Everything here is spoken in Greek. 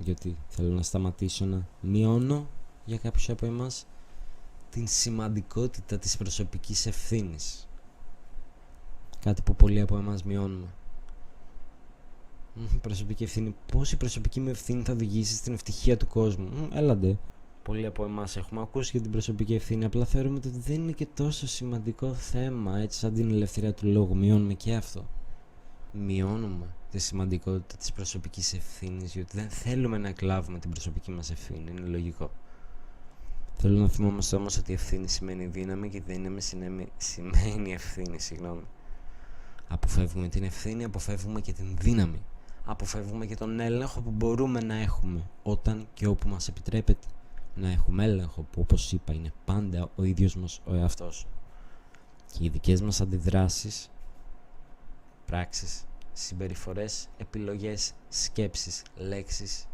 γιατί θέλω να σταματήσω να μειώνω για κάποιους από εμάς την σημαντικότητα της προσωπικής ευθύνης. Κάτι που πολλοί από εμάς μειώνουμε. Προσωπική ευθύνη. Πώς η προσωπική μου ευθύνη θα οδηγήσει στην ευτυχία του κόσμου? Έλαντε. Πολλοί από εμάς έχουμε ακούσει για την προσωπική ευθύνη, απλά θεωρούμε ότι δεν είναι και τόσο σημαντικό θέμα, έτσι σαν την ελευθερία του λόγου. Μειώνουμε και αυτό. Μειώνουμε τη σημαντικότητα της προσωπικής ευθύνης, γιατί δεν θέλουμε να εκλάβουμε την προσωπική μας ευθύνη. Είναι λογικό. Θέλω να θυμόμαστε όμως ότι η ευθύνη σημαίνει δύναμη και η δύναμη σημαίνει ευθύνη. Αποφεύγουμε την ευθύνη, αποφεύγουμε και την δύναμη. Αποφεύγουμε και τον έλεγχο που μπορούμε να έχουμε όταν και όπου μας επιτρέπεται να έχουμε έλεγχο, που όπως είπα είναι πάντα ο ίδιος μας ο εαυτός. Και οι δικές μας αντιδράσεις, πράξεις, συμπεριφορές, επιλογές, σκέψεις, λέξεις